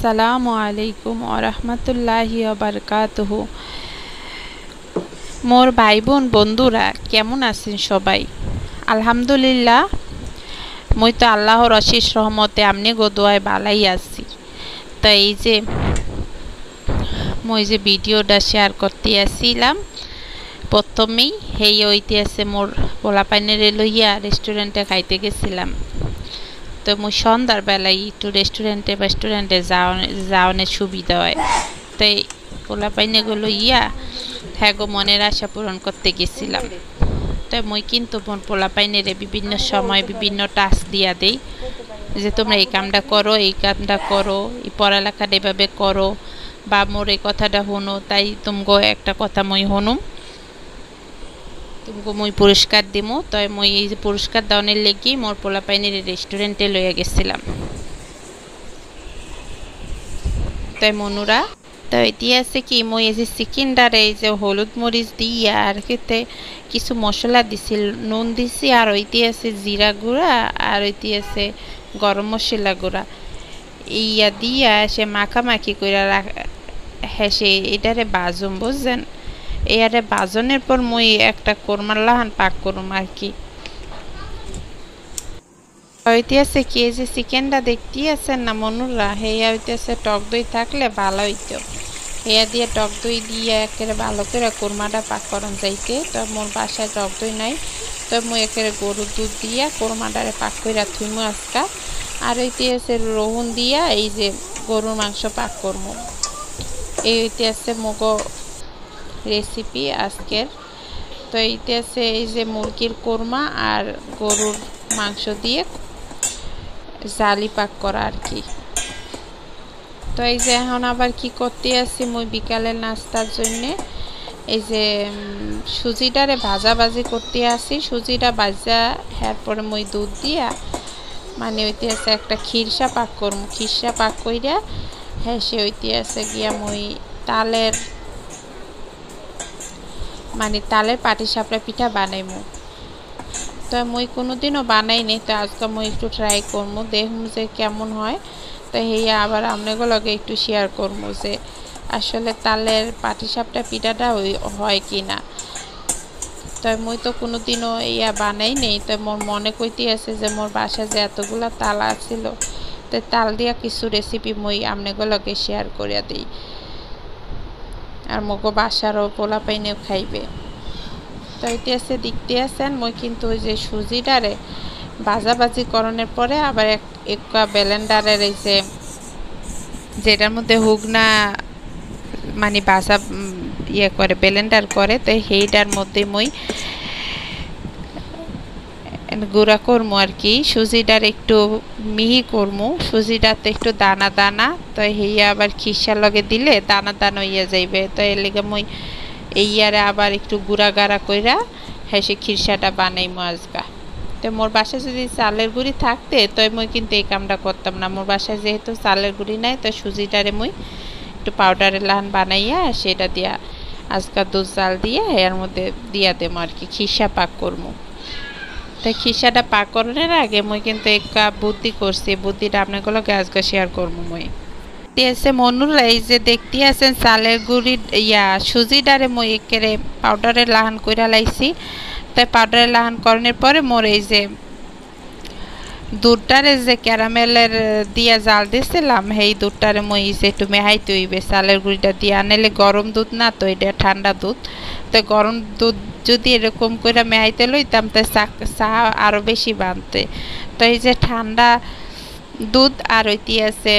আসসালামু আলাইকুম ওয়া রাহমাতুল্লাহি ওয়া বারাকাতুহু। মোর ভাই বোন বন্ধুরা কেমন আছেন সবাই? আলহামদুলিল্লাহ, মই তো আল্লাহর অশেষ রহমতে আমনে গো দোয়ায় ভালাই আছি। তো এই যে মই যে ভিডিওটা শেয়ার করতে আসছিলাম প্রথমেই হেই হইতে আছে মোর পোলাপাইনের লইয়া রেস্টুরেন্টে খাইতে গেছিলাম। তো মই সন্ধ্যার বেলায় একটু রেস্টুরেন্টে যাওয়ানোর সুবিধা হয়, তাই পোলাপাইনেগুলো হ্যাঁ গো মনের আশা পূরণ করতে গেছিলাম। তাই মই কিন্তু মোর পোলাপাইনেরে বিভিন্ন সময় বিভিন্ন টাস্ক দিয়া দেই যে তোমরা এই কামটা করো, এই কামটা করো, এই পড়ালেখাটা এভাবে করো, বা মোর এই কথাটা হনো, তাই তুমগো একটা কথা মই হনুম, তুমগো মই পুরস্কার দিমু। তাই মই এই যে পুরস্কার দেওয়ানোর লেগে মোর পোলাপাইনের রেস্টুরেন্টে লইয়া গেছিলাম। তাই মনুরা তো এটি আছে কি মই এই যে চিকেনটারে এই যে হলুদ মরিচ দিয়া আর খেতে কিছু মশলা দিছি, নুন দিছি, আর ওইটি আছে জিরা গুঁড়া, আর ওইটি আছে গরম মশলা গুঁড়া, ইয়া দিয়া সে মাখামাখি করে হ্যাঁ সে এটারে বাজুম, বুঝছেন? এয়ারে বাজনের পর মই একটা কোরমার লাহান পাক করুম আর কি। হইতেছে কি এই যে চিকেনটা দেখতে আছেন না মনুরা, হেয়া হইতেছে টক দই থাকলে ভালো হইতো, হেয়া দিয়ে টক দই দিয়ে একেবারে ভালো করে কোরমাটা পাক করন যাইতে। তো মোর বাসায় টক দই নাই, তো মই একেবারে গরুর দুধ দিয়া কোরমাটারে পাক করে থুইমু আজকা। আর হইতেছে রহুন দিয়া এই যে গরুর মাংস পাক করবো। এই হইতেছে মগো রেসিপি আজকের। তো এইতে আছে এই যে মুরগির কোরমা আর গরুর মাংস দিয়ে জালি পাক করা আর কি। তো এই যে এখন আবার কি করতে আছি মই বিকালের নাস্তার জন্যে এই যে সুজিটারে ভাজি করতে আসি। সুজিটা ভাজা হওয়ার পরে মই দুধ দিয়া মানে ওইতে আছে একটা খিরসা পাক করবো। খিরসা পাক কইরা হ্যাঁ সে ওইতে আছে গিয়া মই তালের পাটিসাপটা পিঠা বানাইমু। তো মই কোনোদিনও বানাই নাই, তো আজকে মই একটু ট্রাই করবো, দেখুন যে কেমন হয়। তো হেয়া আবার আপনাগুলোকে একটু শেয়ার করবো যে আসলে তালের পাটিসাপটা পিঠাটা হয় কি না। তো মই তো কোনোদিনও বানাই নেই। তো মোর মনে কইতে আছে যে মোর বাসায় যে এতগুলা তাল আছিল, তো তাল দিয়া কিছু রেসিপি মই আপনাগুলোকে শেয়ার করিয়া দিই, আর মগো বাসারও পোলাপাইনেও খাইবে। তো এটি আছে দেখতে আছেন মই কিন্তু ওই যে সুজিটারে ভাজি করণের পরে আবার একটা ব্লেন্ডারের এই যে যেটার মধ্যে হুগনা মানে ভাজা করে ব্লেন্ডার করে, তো সেইটার মধ্যে মই গুঁড়া করমু আর কি। সুজিটার একটু মিহি করমু, সুজিটাতে একটু দানা দানা, তো হেয়া আবার খিসার লগে দিলে দানা দানা হইয়া যাইবে। তো এর লেগে মই এইয়ারে আবার একটু গুঁড়া গাড়া কইরা হ্যাঁ সে খিরসাটা বানাইমু আজকা। তো মোর বাসায় যদি চালের গুঁড়ি থাকতে তো মই কিন্তু এই কামটা করতাম না। মোর বাসায় যেহেতু চালের গুঁড়ি নাই, তো সুজিটারে মই একটু পাউডারের লাহান বানাইয়া সেটা দিয়া আজকা দুধ চাল দিয়ে এর মধ্যে দিয়া দেবো আর কি, খিসা পাক করবো। তো খিসাটা পাক করার আগে মই কিন্তু একটা বুদ্ধি করছি, বুদ্ধিটা আপনাগুলোকে আজকে শেয়ার করবো। মই দিয়েছে মনুরা এই যে দেখতে আছেন চালের গুঁড়ি সুজিটারে মই একেবারে পাউডারের লাহান কইরা লাইছি। তাই পাউডারের লাহান করণের পরে মোর এই যে দুধটারে যে ক্যারামেলের দিয়া জাল দিছিলাম, সেই দুধটারে মই যে একটু মেহাইতে হইবে চালের গুঁড়িটা দিয়ে, আনলে গরম দুধ না, তো এটা ঠান্ডা দুধ। তো গরম দুধ যদি এরকম করে মেহাইতে লইতাম তো চা আরও বেশি বানতে। তো এই যে ঠান্ডা দুধ আর ওইটি আছে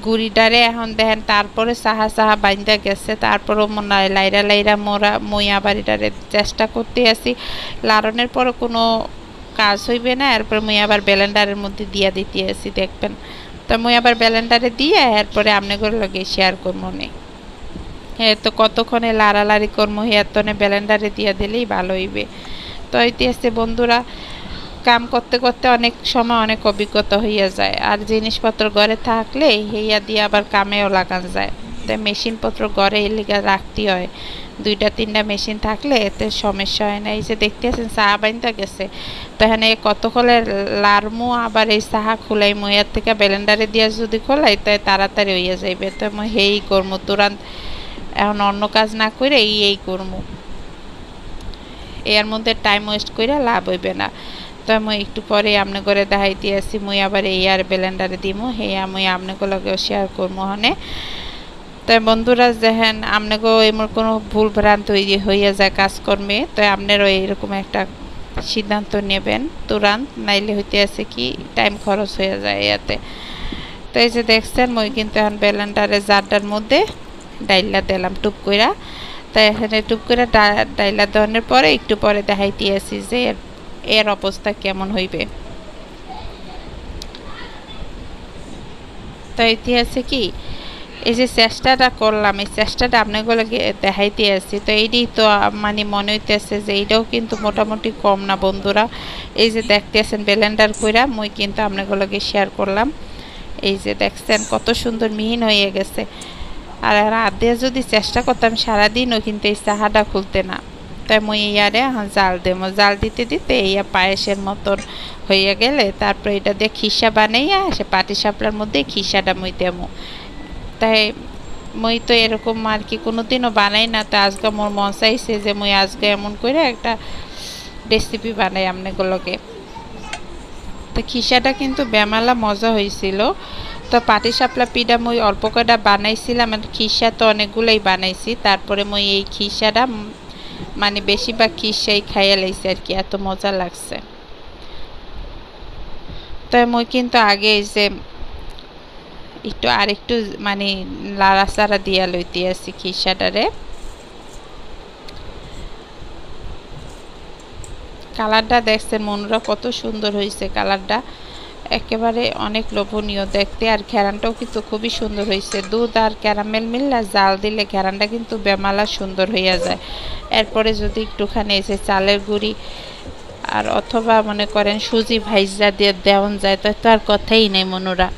গুড়িটারে এখন দেখেন তারপরে সাহা বাইন্দা গেছে, তারপরও মনে হয় লাইরা মই আবার এটারে চেষ্টা করতে আসি, লাড়নের পরে কোনো কাজ হইবে না। এরপরে মই আবার ব্লেন্ডারের মধ্যে দিয়া দিতে আসি, দেখবেন। তো মই আবার ব্লেন্ডারে দিয়ে এরপরে আপনাদের লগে শেয়ার করবো নে। হ্যাঁ তো কতক্ষণে লাড়ালাড়ি করবো, এতনে ব্লেন্ডারে দিয়া দিলেই ভালো হইবে। তো এটি আছে বন্ধুরা, কাম করতে করতে অনেক সময় অনেক অভিজ্ঞতা হইয়া যায়, আর জিনিসপত্র ঘরে থাকলে হেয়া দিয়ে আবার কামেও লাগান যায়। তাই মেশিনপত্র ঘরে এলিগা রাখতে হয়, 2-3টা মেশিন থাকলে এতে সমস্যা হয় না। এই যে দেখতেছেন চাহা বাইন্দা গেছে, তো এখানে কতক্ষণে লারমু আবার এই চাহা খুলাই মইয়ার থেকে ব্লেন্ডারে দিয়া যদি খোলাই তাই তাড়াতাড়ি হইয়া যাইবে। তো মই হেই করমু তুরান্ত, এখন অন্য কাজ না করে এই করমু, এর মধ্যে টাইম ওয়েস্ট করে লাভ হইবে না। তো আমি একটু পরে আপনি করে দেখাইতে আসি, মুই আবার এই আর ব্লেন্ডারে দিমু, হে আমি আপনাগুলোকেও শেয়ার করবো হনে। তাই বন্ধুরা দেখেন আপনাকেও এমন কোনো ভুল ভ্রান্ত হইয়া যায় কাজকর্মে, তো আপনারও এইরকম একটা সিদ্ধান্ত নেবেন তুরান্ত, নাইলে হইতে আছে কি টাইম খরচ হয়ে যায় এতে। তো এই যে দেখছেন মই কিন্তু এখন ব্লেন্ডারে জারটার মধ্যে ডাইলা দিলাম টুপ কইরা। তাই এখানে টুপ করে ডাইলা দেওয়ানোর পরে একটু পরে দেখাইতে আসি যে এর অবস্থা কেমন হইবে। তো ইতিহাসে কি এই যে চেষ্টাটা করলাম, এই চেষ্টাটা আপনাগুলোকে দেখাইতে আসছি, তো এইটাই তো মানে মনে হইতেছে যে এইটাও কিন্তু মোটামুটি কম না বন্ধুরা। এই যে দেখতেছেন ব্লেন্ডার কইরা মই কিন্তু আপনাগুলোকে শেয়ার করলাম, এই যে দেখছেন কত সুন্দর মিহিন হয়ে গেছে। আর রাত দিয়ে যদি চেষ্টা করতাম সারাদিনও কিন্তু এই চাহাটা খুলতে না। তাই মই ইয়ারে জাল দেবো, জাল দিতে দিতে ইয়া পায়েসের মতন হয়ে গেলে তারপরে এটা দিয়ে খিসা বানাইয়া সে পাটিসাপটার মধ্যে খিসাটা মই দেবো। তাই মই তো এরকম আর কি কোনোদিনও বানাই না, তো আজকে মোর মন চাইছে যে মই আজকে এমন করে একটা রেসিপি বানাই আপনাগুলোকে। তো খিসাটা কিন্তু বেমালা মজা হয়েছিল। তো পাটিসাপলা পিঠা মই অল্প কয়টা বানাইছিলাম, আর খিসা তো অনেকগুলোই বানাইছি, তারপরে মই এই খিসাটা মানে বেশিরভাগ খিসাই খাইয়া লাইছি আর কি, এত মজা লাগছে। তো মই কিন্তু আগে এই যে একটু আরেকটু মানে লাড়াচাড়া দিয়া লইতে আসি খিসাটারে। কালারটা দেখছেন মনুরা কত সুন্দর হয়েছে, কালারটা একেবারে অনেক লোভনীয় দেখতে, আর ঘেরানটাও কিন্তু খুবই সুন্দর হয়েছে। দুধ আর ক্যারামেল মিললে জাল দিলে ঘেরানটা কিন্তু বেমালা সুন্দর হইয়া যায়। এরপরে যদি একটুখানি এসে চালের গুঁড়ি আর অথবা মনে করেন সুজি ভাইজা দিয়ে দেওয়ান যায় তো আর কথাই নেই মনুরা।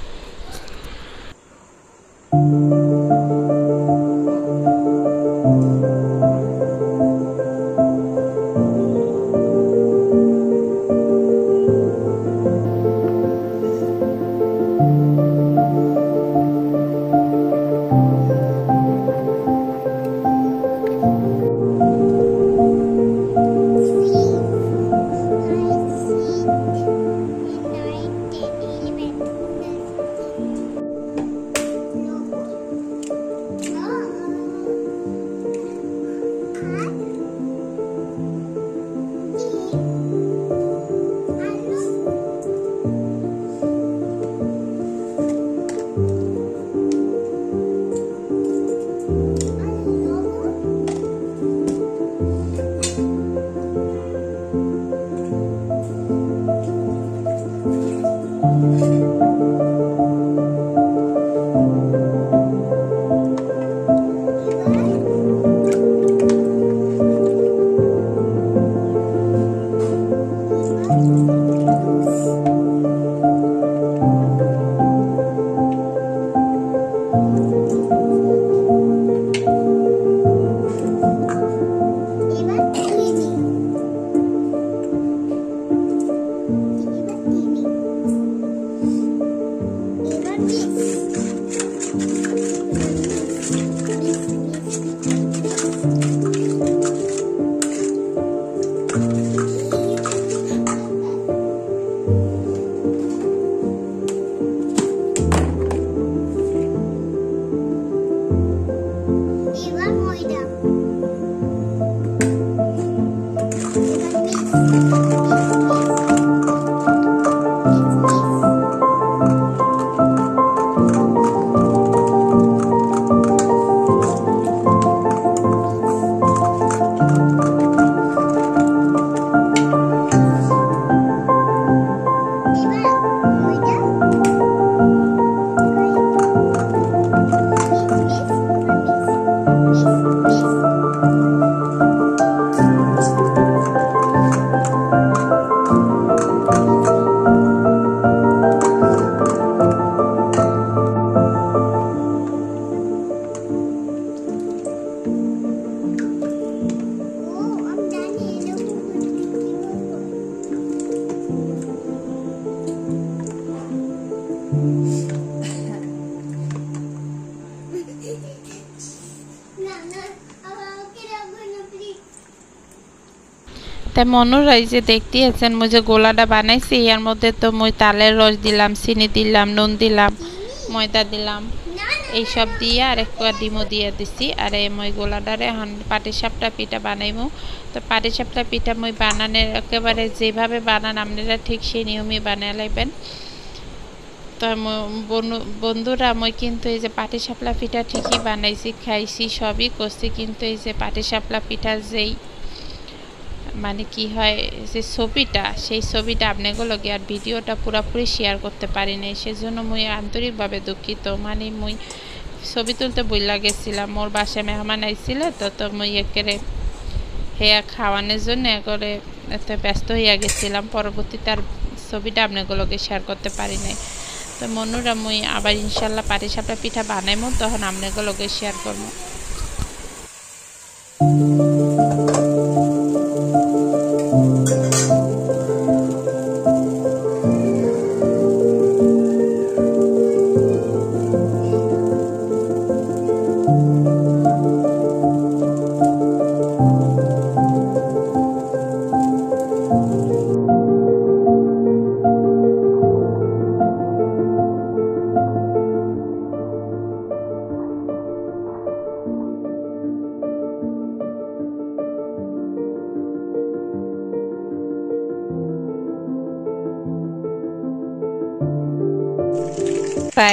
তাই মনুরা এই যে দেখতে আছেন মই যে গোলাটা বানাইছি এর মধ্যে তো মই তালের রস দিলাম, চিনি দিলাম, নুন দিলাম, ময়দা দিলাম, এইসব দিয়ে আর একটু ডিমও দিয়ে দিছি। আর এই মই গোলাটারে এখন পাটিসাপটা পিঠা বানাইমু। তো পাটিসাপটা পিঠা মই বানানোর একেবারে যেভাবে বানান আপনারা ঠিক সেই নিয়মই বানিয়ে লাইবেন। তো বন্ধুরা মই কিন্তু এই যে পাটিসাপলা পিঠা ঠিকই বানাইছি, খাইছি, সবই করছি, কিন্তু এই যে পাটিসাপলা পিঠা যেই মানে কি হয় যে ছবিটা, সেই ছবিটা আপনাগুলোকে আর ভিডিওটা পুরোপুরি শেয়ার করতে পারি নাই, সেজন্য মুই আন্তরিকভাবে দুঃখিত। মানে মুই ছবি তুলতে বইলা গেছিলাম, মোর বাসায় মেহমান আইছিল, তো মুই একেবারে হেয়া খাওয়ানোর জন্য একবারে এত ব্যস্ত হইয়া গেছিলাম, পরবর্তীতে আর ছবিটা আপনাগুলোকে শেয়ার করতে পারি নাই। তো মনুরা মুই আবার ইনশাল্লাহ পাটিসাপটা পিঠা বানাইমু, তখন আপনাগুলোকে শেয়ার করবো।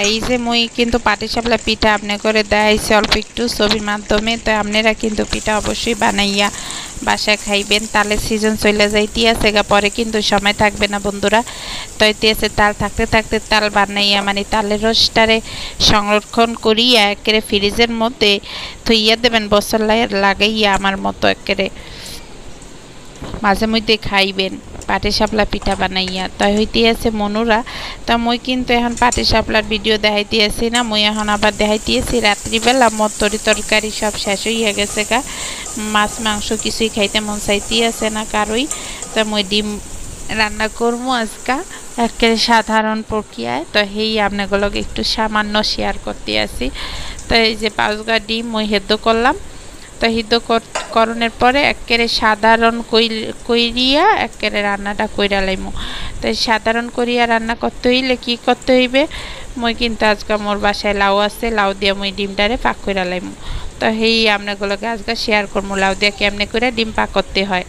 এই যে মুই কিন্তু পাটিসাপলা পিঠা আপনি করে দেখাইছি অল্প একটু ছবির মাধ্যমে। তো আপনারা কিন্তু পিঠা অবশ্যই বানাইয়া বাসায় খাইবেন। তালের সিজন চলে যাইতে আছে গা, পরে কিন্তু সময় থাকবে না বন্ধুরা। তো এতে আছে তাল থাকতে থাকতে তাল বানাইয়া মানে তালের রসটারে সংরক্ষণ করিয়া একেবারে ফ্রিজের মধ্যে থইয়া দেবেন, বছর লাগাইয়া আমার মতো একেবারে মাঝে মধ্যে খাইবেন পাটিসাপলা পিঠা বানাইয়া। তাই হইতে আছে মনুরা। তা মই কিন্তু এখন পাটিসাপলার ভিডিও দেখাইতে আছি না, মই এখন আবার দেখাইতে আছি রাত্রিবেলা মোর তরকারি সব শেষ হইয়া গেছে গা, মাছ মাংস কিছুই খাইতে মন চাইতে আছে না কারোই। তা মই ডিম রান্না করবো আজকা একেবারে সাধারণ প্রক্রিয়ায়। তো সেই আপনাগুলোকে একটু সামান্য শেয়ার করতে আসি। তো এই যে 5 ডিম মই সেদ্ধ করলাম। তো সিদ্ধ করণের পরে একেবারে সাধারণ কইরিয়া একেবারে রান্নাটা কইরা লাইমু। তো সাধারণ করিয়া রান্না করতে হইলে কি করতে হইবে, মই কিন্তু আজকে মোর বাসায় লাউ আছে, লাউ দিয়ে মই ডিমটারে পাক কইরা লাইমু। তো সেই আপনাগুলোকে আজকে শেয়ার করবো লাউ দিয়ে কেমনে করে ডিম পাক করতে হয়।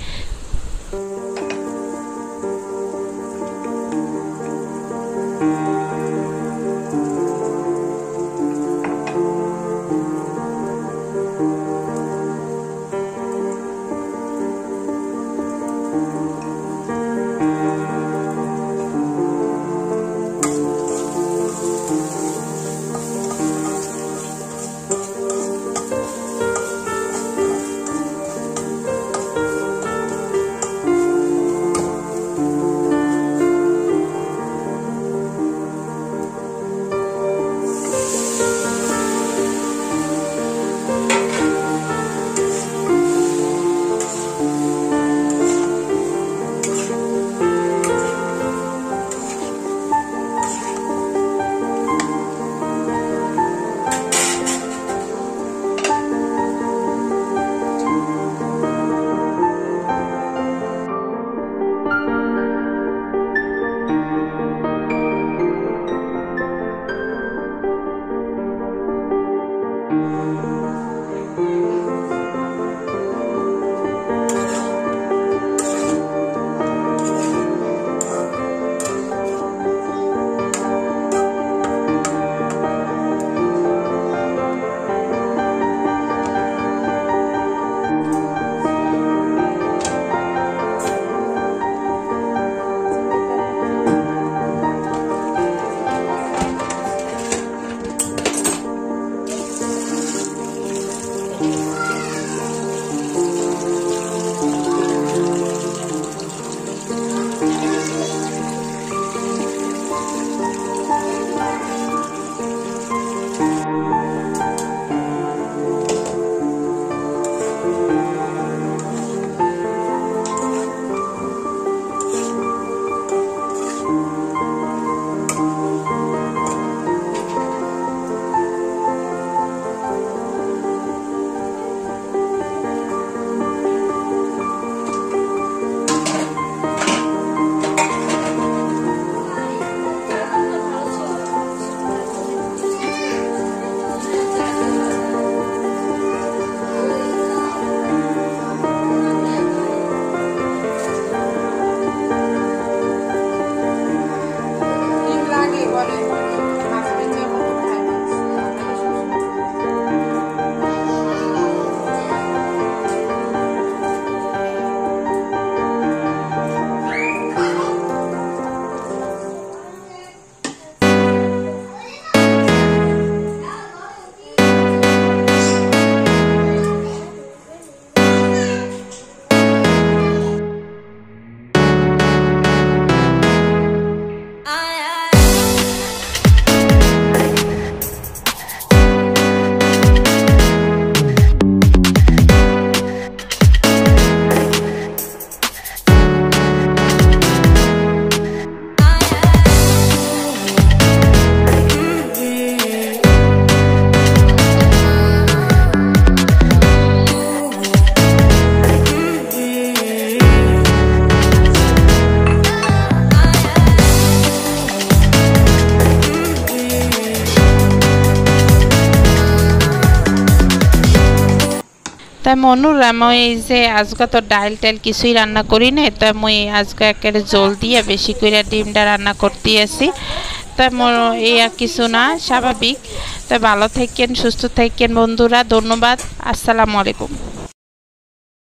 তাই মনুরা মই এই যে আজকে তো ডাইল টাইল কিছুই রান্না করি না, তাই মই আজকে একেবারে জল দিয়ে বেশি করে ডিমটা রান্না করতে আসি। তাই মোর এই আর কিছু না, স্বাভাবিক। তাই ভালো থাকেন, সুস্থ থাকেন বন্ধুরা, ধন্যবাদ, আসসালামু আলাইকুম।